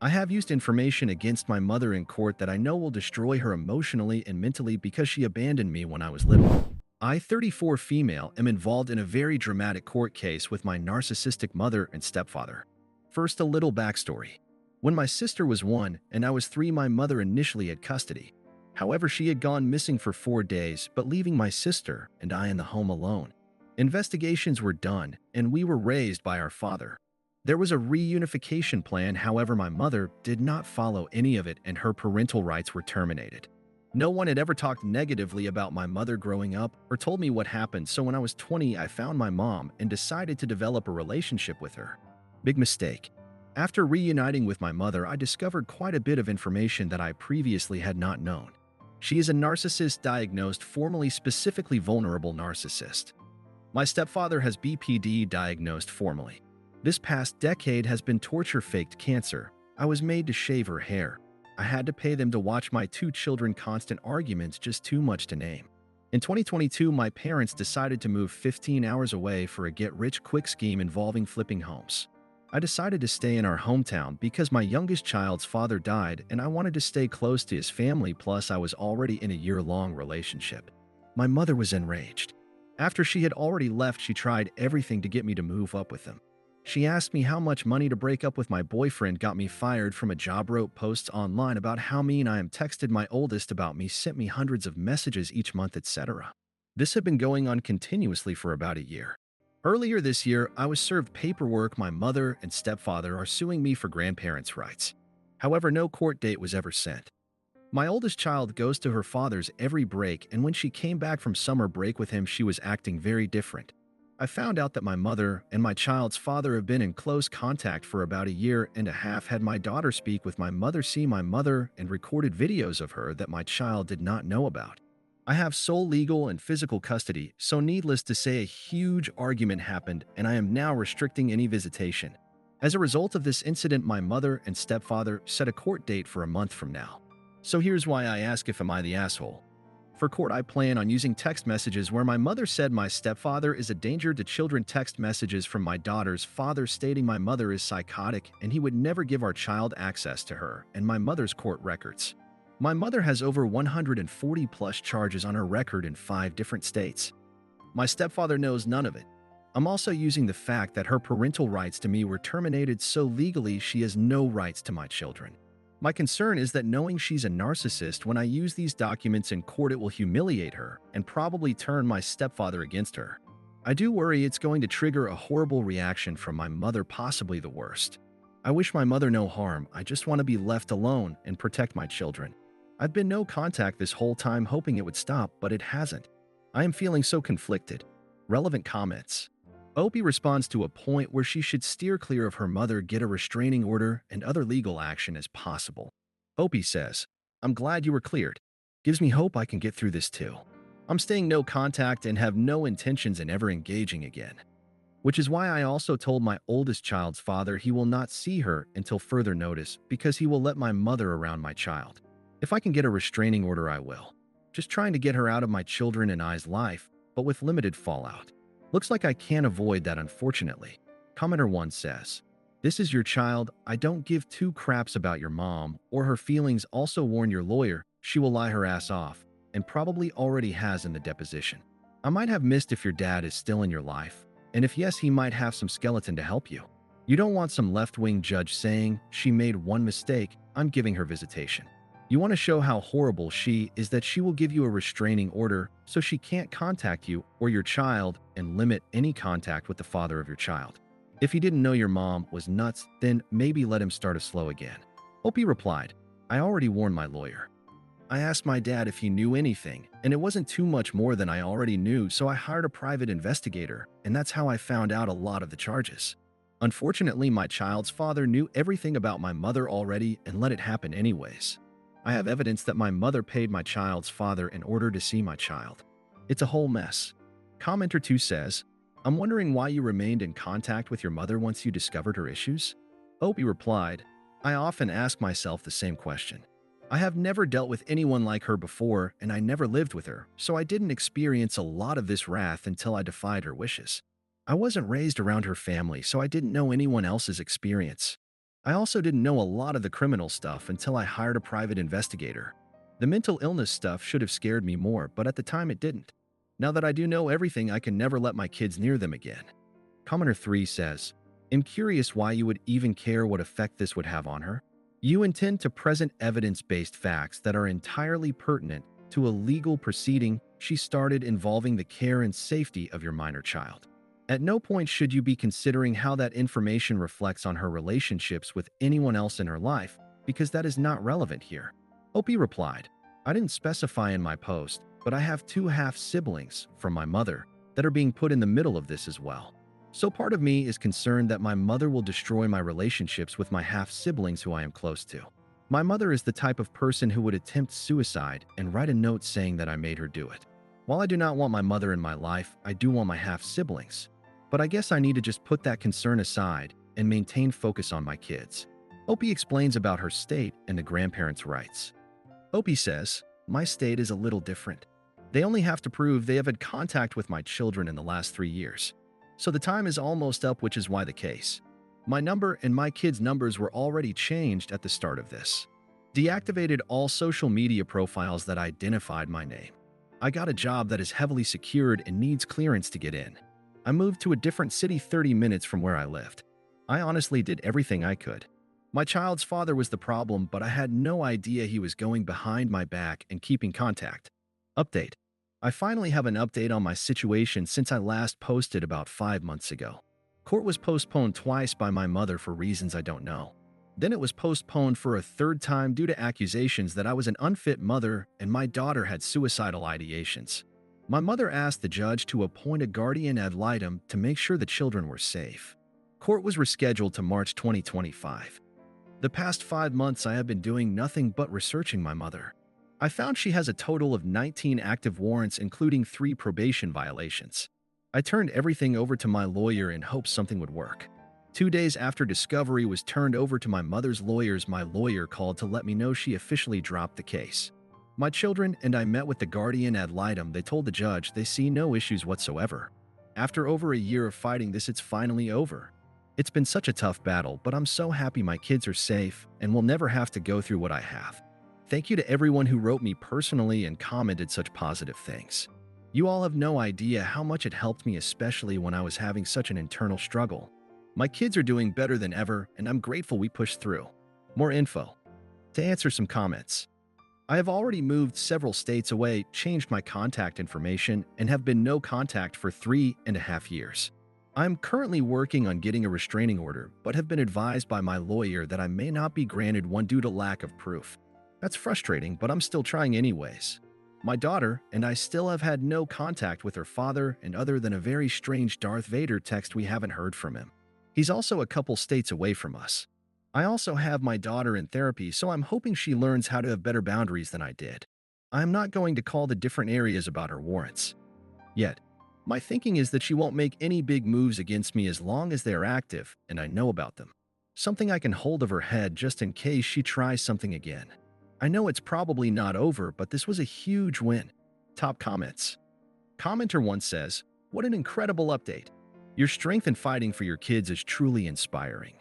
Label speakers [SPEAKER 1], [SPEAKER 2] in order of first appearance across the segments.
[SPEAKER 1] I have used information against my mother in court that I know will destroy her emotionally and mentally because she abandoned me when I was little. I, 34 female, am involved in a very dramatic court case with my narcissistic mother and stepfather. First, a little backstory. When my sister was 1 and I was 3, my mother initially had custody. However, she had gone missing for 4 days, but leaving my sister and I in the home alone. Investigations were done, and we were raised by our father. There was a reunification plan, however, my mother did not follow any of it and her parental rights were terminated. No one had ever talked negatively about my mother growing up or told me what happened, so when I was 20, I found my mom and decided to develop a relationship with her. Big mistake. After reuniting with my mother, I discovered quite a bit of information that I previously had not known. She is a narcissist diagnosed, formally specifically vulnerable narcissist. My stepfather has BPD diagnosed formally. This past decade has been torture-faked cancer. I was made to shave her hair. I had to pay them to watch my 2 children constant arguments, just too much to name. In 2022, my parents decided to move 15 hours away for a get-rich-quick scheme involving flipping homes. I decided to stay in our hometown because my youngest child's father died and I wanted to stay close to his family, plus I was already in a year-long relationship. My mother was enraged. After she had already left, she tried everything to get me to move up with him. She asked me how much money to break up with my boyfriend, got me fired from a job, wrote posts online about how mean I am, texted my oldest about me, sent me hundreds of messages each month, etc. This had been going on continuously for about a year. Earlier this year, I was served paperwork. My mother and stepfather are suing me for grandparents' rights. However, no court date was ever sent. My oldest child goes to her father's every break, and when she came back from summer break with him, she was acting very different. I found out that my mother and my child's father have been in close contact for about a year and a half. Had my daughter speak with my mother, see my mother, and recorded videos of her that my child did not know about. I have sole legal and physical custody, so needless to say, a huge argument happened, and I am now restricting any visitation. As a result of this incident, my mother and stepfather set a court date for a month from now. So here's why I ask, if am I the asshole? For court, I plan on using text messages where my mother said my stepfather is a danger to children, text messages from my daughter's father stating my mother is psychotic and he would never give our child access to her, and my mother's court records. My mother has over 140 plus charges on her record in 5 different states. My stepfather knows none of it. I'm also using the fact that her parental rights to me were terminated, so legally she has no rights to my children. My concern is that knowing she's a narcissist, when I use these documents in court, it will humiliate her and probably turn my stepfather against her. I do worry it's going to trigger a horrible reaction from my mother, possibly the worst. I wish my mother no harm. I just want to be left alone and protect my children. I've been no contact this whole time, hoping it would stop, but it hasn't. I am feeling so conflicted. Relevant comments. Opie responds to a point where she should steer clear of her mother, get a restraining order, and other legal action as possible. Opie says, "I'm glad you were cleared. Gives me hope I can get through this too. I'm staying no contact and have no intentions in ever engaging again. Which is why I also told my oldest child's father he will not see her until further notice, because he will let my mother around my child. If I can get a restraining order, I will. Just trying to get her out of my children and I's life, but with limited fallout. Looks like I can't avoid that, unfortunately." Commenter 1 says, "This is your child. I don't give 2 craps about your mom or her feelings. Also warn your lawyer, she will lie her ass off, and probably already has in the deposition. I might have missed if your dad is still in your life, and if yes, he might have some skeleton to help you. You don't want some left-wing judge saying, she made one mistake, I'm giving her visitation. You want to show how horrible she is, that she will give you a restraining order so she can't contact you or your child and limit any contact with the father of your child. If he didn't know your mom was nuts, then maybe let him start it slow again." Opie replied, "I already warned my lawyer. I asked my dad if he knew anything, and it wasn't too much more than I already knew, so I hired a private investigator, and that's how I found out a lot of the charges. Unfortunately, my child's father knew everything about my mother already and let it happen anyways. I have evidence that my mother paid my child's father in order to see my child. It's a whole mess." Commenter 2 says, "I'm wondering why you remained in contact with your mother once you discovered her issues." Opie replied, "I often ask myself the same question. I have never dealt with anyone like her before, and I never lived with her, so I didn't experience a lot of this wrath until I defied her wishes. I wasn't raised around her family, so I didn't know anyone else's experience. I also didn't know a lot of the criminal stuff until I hired a private investigator. The mental illness stuff should have scared me more, but at the time it didn't. Now that I do know everything, I can never let my kids near them again. Commenter 3 says, I'm curious why you would even care what effect this would have on her. You intend to present evidence-based facts that are entirely pertinent to a legal proceeding she started involving the care and safety of your minor child. At no point should you be considering how that information reflects on her relationships with anyone else in her life, because that is not relevant here. Opie replied, I didn't specify in my post, but I have two half-siblings from my mother that are being put in the middle of this as well. So part of me is concerned that my mother will destroy my relationships with my half-siblings who I am close to. My mother is the type of person who would attempt suicide and write a note saying that I made her do it. While I do not want my mother in my life, I do want my half-siblings. But I guess I need to just put that concern aside and maintain focus on my kids. Opie explains about her state and the grandparents' rights. Opie says, my state is a little different. They only have to prove they have had contact with my children in the last 3 years. So the time is almost up, which is why the case. My number and my kids' numbers were already changed at the start of this. Deactivated all social media profiles that identified my name. I got a job that is heavily secured and needs clearance to get in. I moved to a different city 30 minutes from where I lived. I honestly did everything I could. My child's father was the problem, but I had no idea he was going behind my back and keeping contact. Update. I finally have an update on my situation since I last posted about 5 months ago. Court was postponed twice by my mother for reasons I don't know. Then it was postponed for a third time due to accusations that I was an unfit mother and my daughter had suicidal ideations. My mother asked the judge to appoint a guardian ad litem to make sure the children were safe. Court was rescheduled to March 2025. The past 5 months I have been doing nothing but researching my mother. I found she has a total of 19 active warrants, including 3 probation violations. I turned everything over to my lawyer in hopes something would work. 2 days after discovery was turned over to my mother's lawyers, my lawyer called to let me know she officially dropped the case. My children and I met with the guardian ad litem. They told the judge they see no issues whatsoever. After over a year of fighting this, it's finally over. It's been such a tough battle, but I'm so happy my kids are safe and will never have to go through what I have. Thank you to everyone who wrote me personally and commented such positive things. You all have no idea how much it helped me, especially when I was having such an internal struggle. My kids are doing better than ever, and I'm grateful we pushed through. More info. To answer some comments. I have already moved several states away, changed my contact information, and have been no contact for 3.5 years. I am currently working on getting a restraining order, but have been advised by my lawyer that I may not be granted one due to lack of proof. That's frustrating, but I'm still trying anyways. My daughter and I still have had no contact with her father, and other than a very strange Darth Vader text, we haven't heard from him. He's also a couple states away from us. I also have my daughter in therapy, so I'm hoping she learns how to have better boundaries than I did. I am not going to call the different areas about her warrants. Yet, my thinking is that she won't make any big moves against me as long as they are active and I know about them. Something I can hold of her head just in case she tries something again. I know it's probably not over, but this was a huge win. Top comments. Commenter 1 says, what an incredible update. Your strength in fighting for your kids is truly inspiring.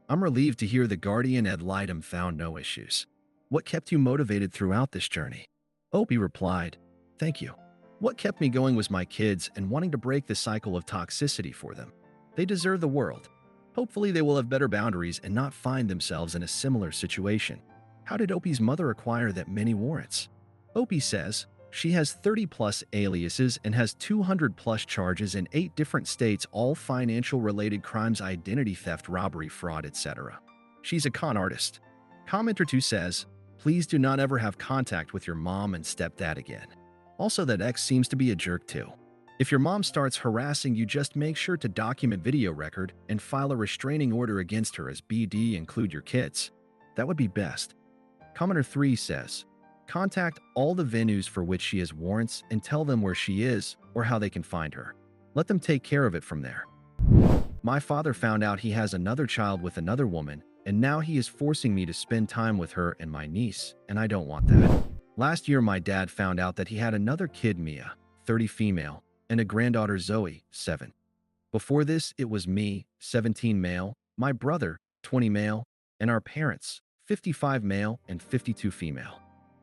[SPEAKER 1] I'm relieved to hear the guardian ad litem found no issues. What kept you motivated throughout this journey? Opie replied, thank you. What kept me going was my kids and wanting to break the cycle of toxicity for them. They deserve the world. Hopefully they will have better boundaries and not find themselves in a similar situation. How did Opie's mother acquire that many warrants? Opie says, she has 30-plus aliases and has 200-plus charges in 8 different states, all financial-related crimes, identity theft, robbery, fraud, etc. She's a con artist. Commenter 2 says, please do not ever have contact with your mom and stepdad again. Also, that ex seems to be a jerk too. If your mom starts harassing you, just make sure to document video record and file a restraining order against her as BD, include your kids. That would be best. Commenter 3 says, contact all the venues for which she has warrants and tell them where she is or how they can find her. Let them take care of it from there. My father found out he has another child with another woman, and now he is forcing me to spend time with her and my niece, and I don't want that. Last year, my dad found out that he had another kid, Mia, 30 female, and a granddaughter, Zoe, 7. Before this, it was me, 17 male, my brother, 20 male, and our parents, 55 male and 52 female.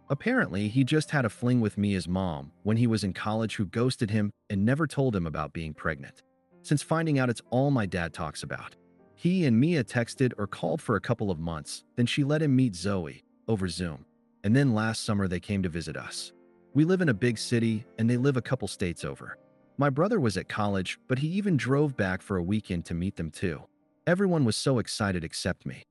[SPEAKER 1] Apparently, he just had a fling with Mia's mom when he was in college who ghosted him and never told him about being pregnant. Since finding out it's all my dad talks about. He and Mia texted or called for a couple of months, then she let him meet Zoe over Zoom. And then last summer they came to visit us. We live in a big city and they live a couple states over. My brother was at college, but he even drove back for a weekend to meet them too. Everyone was so excited except me.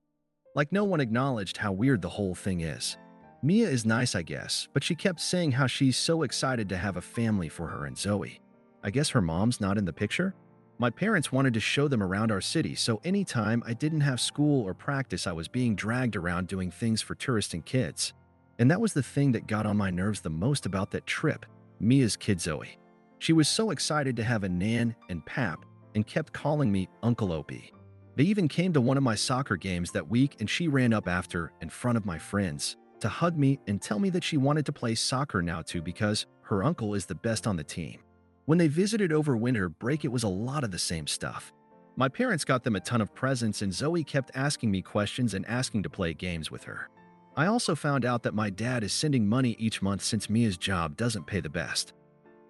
[SPEAKER 1] Like no one acknowledged how weird the whole thing is. Mia is nice, I guess, but she kept saying how she's so excited to have a family for her and Zoe. I guess her mom's not in the picture? My parents wanted to show them around our city, so anytime I didn't have school or practice, I was being dragged around doing things for tourists and kids. And that was the thing that got on my nerves the most about that trip, Mia's kid Zoe. She was so excited to have a Nan and Pap and kept calling me Uncle Opie. They even came to one of my soccer games that week and she ran up after in front of my friends to hug me and tell me that she wanted to play soccer now too because her uncle is the best on the team. When they visited over winter break, it was a lot of the same stuff. My parents got them a ton of presents and Zoe kept asking me questions and asking to play games with her. I also found out that my dad is sending money each month since Mia's job doesn't pay the best.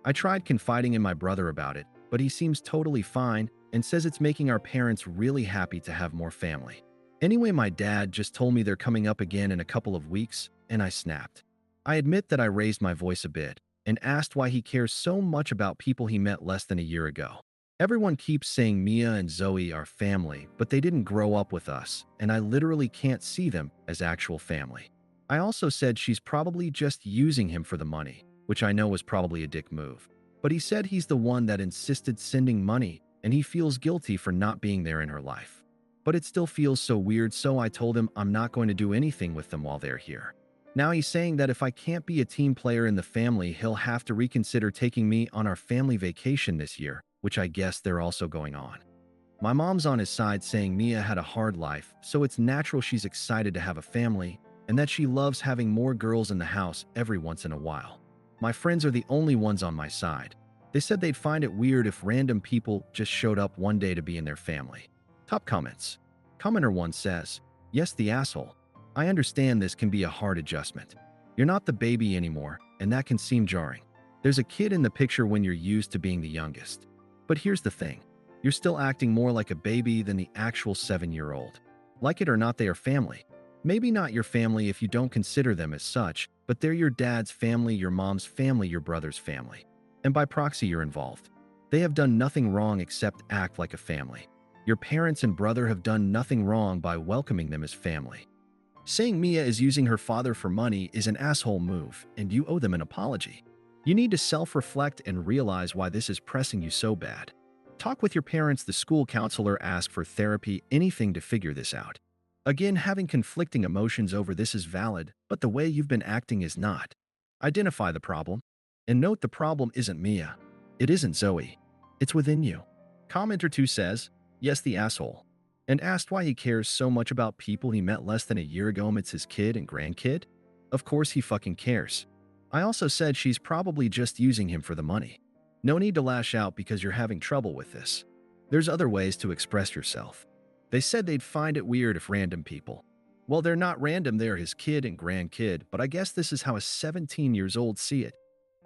[SPEAKER 1] I tried confiding in my brother about it, but he seems totally fine and says it's making our parents really happy to have more family. Anyway, my dad just told me they're coming up again in a couple of weeks, and I snapped. I admit that I raised my voice a bit and asked why he cares so much about people he met less than a year ago. Everyone keeps saying Mia and Zoe are family, but they didn't grow up with us, and I literally can't see them as actual family. I also said she's probably just using him for the money, which I know was probably a dick move. But he said he's the one that insisted sending money, and he feels guilty for not being there in her life. But it still feels so weird, so I told him I'm not going to do anything with them while they're here. Now he's saying that if I can't be a team player in the family, he'll have to reconsider taking me on our family vacation this year, which I guess they're also going on. My mom's on his side saying Mia had a hard life, so it's natural she's excited to have a family, and that she loves having more girls in the house every once in a while. My friends are the only ones on my side. They said they'd find it weird if random people just showed up one day to be in their family. Top comments. Commenter 1 says, "Yes, the asshole. I understand this can be a hard adjustment. You're not the baby anymore, and that can seem jarring. There's a kid in the picture when you're used to being the youngest. But here's the thing. You're still acting more like a baby than the actual 7-year-old. Like it or not, they are family. Maybe not your family if you don't consider them as such, but they're your dad's family, your mom's family, your brother's family. And by proxy, you're involved. They have done nothing wrong except act like a family. Your parents and brother have done nothing wrong by welcoming them as family. Saying Mia is using her father for money is an asshole move, and you owe them an apology. You need to self-reflect and realize why this is pressing you so bad. Talk with your parents, the school counselor, ask for therapy, anything to figure this out. Again, having conflicting emotions over this is valid, but the way you've been acting is not. Identify the problem. And note the problem isn't Mia. It isn't Zoe. It's within you." Commenter 2 says, "Yes, the asshole." And asked why he cares so much about people he met less than a year ago amidst his kid and grandkid. Of course he fucking cares. I also said she's probably just using him for the money. No need to lash out because you're having trouble with this. There's other ways to express yourself. They said they'd find it weird if random people. Well, they're not random, they're his kid and grandkid, but I guess this is how a 17 years old see it.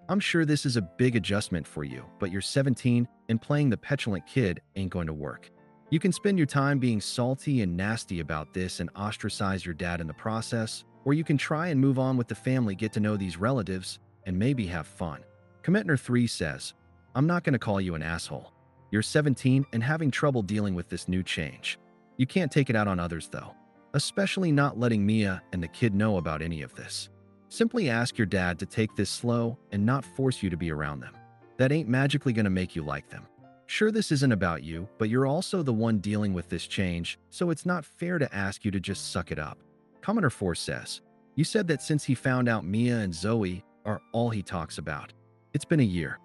[SPEAKER 1] I'm sure this is a big adjustment for you, but you're 17 and playing the petulant kid ain't going to work. You can spend your time being salty and nasty about this and ostracize your dad in the process, or you can try and move on with the family, get to know these relatives, and maybe have fun. Commentner 3 says, "I'm not going to call you an asshole. You're 17 and having trouble dealing with this new change. You can't take it out on others though, especially not letting Mia and the kid know about any of this. Simply ask your dad to take this slow and not force you to be around them. That ain't magically going to make you like them. Sure, this isn't about you, but you're also the one dealing with this change, so it's not fair to ask you to just suck it up." Commenter 4 says, "You said that since he found out Mia and Zoe are all he talks about. It's been a year.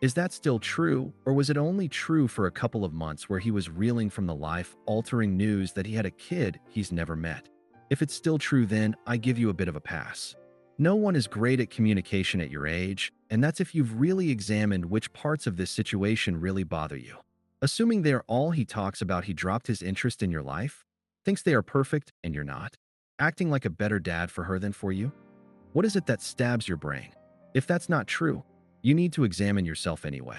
[SPEAKER 1] Is that still true, or was it only true for a couple of months where he was reeling from the life-altering news that he had a kid he's never met? If it's still true, then I give you a bit of a pass. No one is great at communication at your age, and that's if you've really examined which parts of this situation really bother you. Assuming they're all he talks about, he dropped his interest in your life? Thinks they are perfect and you're not? Acting like a better dad for her than for you? What is it that stabs your brain? If that's not true, you need to examine yourself anyway.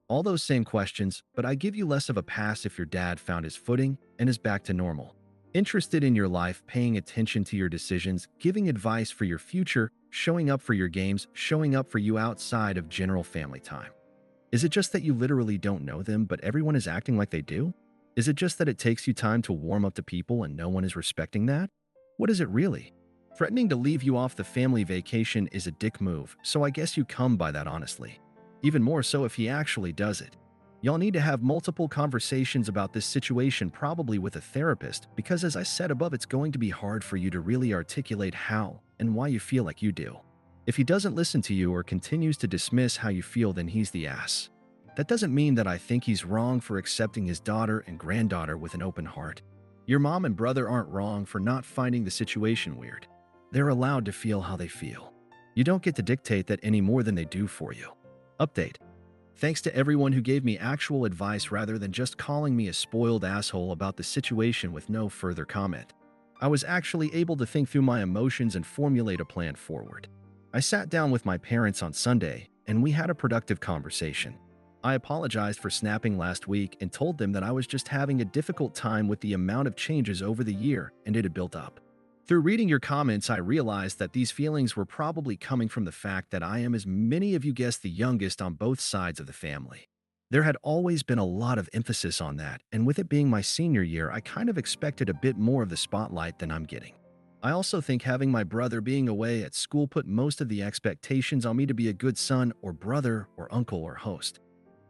[SPEAKER 1] All those same questions, but I give you less of a pass if your dad found his footing and is back to normal. Interested in your life, paying attention to your decisions, giving advice for your future, showing up for your games, showing up for you outside of general family time. Is it just that you literally don't know them, but everyone is acting like they do? Is it just that it takes you time to warm up to people and no one is respecting that? What is it really? Threatening to leave you off the family vacation is a dick move, so I guess you come by that honestly. Even more so if he actually does it. Y'all need to have multiple conversations about this situation, probably with a therapist, because as I said above, it's going to be hard for you to really articulate how and why you feel like you do. If he doesn't listen to you or continues to dismiss how you feel, then he's the ass. That doesn't mean that I think he's wrong for accepting his daughter and granddaughter with an open heart. Your mom and brother aren't wrong for not finding the situation weird. They're allowed to feel how they feel. You don't get to dictate that any more than they do for you. Update. Thanks to everyone who gave me actual advice rather than just calling me a spoiled asshole about the situation with no further comment. I was actually able to think through my emotions and formulate a plan forward. I sat down with my parents on Sunday, and we had a productive conversation. I apologized for snapping last week and told them that I was just having a difficult time with the amount of changes over the year and it had built up. Through reading your comments, I realized that these feelings were probably coming from the fact that I am, as many of you guessed, the youngest on both sides of the family. There had always been a lot of emphasis on that, and with it being my senior year, I kind of expected a bit more of the spotlight than I'm getting. I also think having my brother being away at school put most of the expectations on me to be a good son or brother or uncle or host.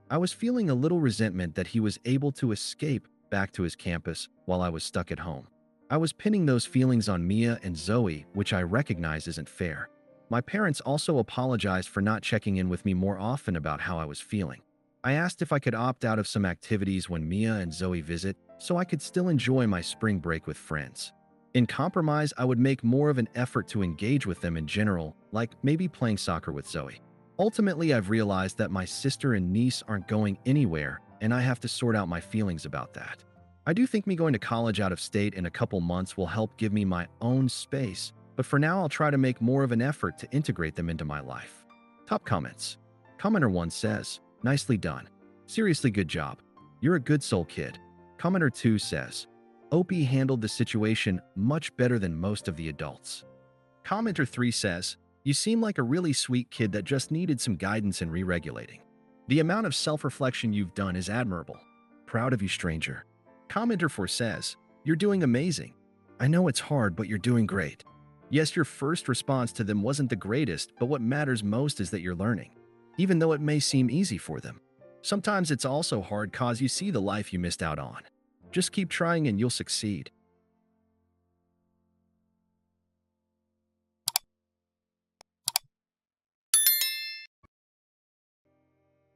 [SPEAKER 1] I was feeling a little resentment that he was able to escape back to his campus while I was stuck at home. I was pinning those feelings on Mia and Zoe, which I recognize isn't fair. My parents also apologized for not checking in with me more often about how I was feeling. I asked if I could opt out of some activities when Mia and Zoe visit so I could still enjoy my spring break with friends. In compromise, I would make more of an effort to engage with them in general, like maybe playing soccer with Zoe. Ultimately, I've realized that my sister and niece aren't going anywhere, and I have to sort out my feelings about that. I do think me going to college out of state in a couple months will help give me my own space, but for now I'll try to make more of an effort to integrate them into my life. Top comments. Commenter 1 says, "Nicely done. Seriously good job. You're a good soul kid." Commenter 2 says, "Opie handled the situation much better than most of the adults." Commenter 3 says, "You seem like a really sweet kid that just needed some guidance and re-regulating. The amount of self-reflection you've done is admirable. Proud of you, stranger." Commenter 4 says, "You're doing amazing. I know it's hard, but you're doing great. Yes, your first response to them wasn't the greatest, but what matters most is that you're learning, even though it may seem easy for them. Sometimes it's also hard cause you see the life you missed out on. Just keep trying and you'll succeed."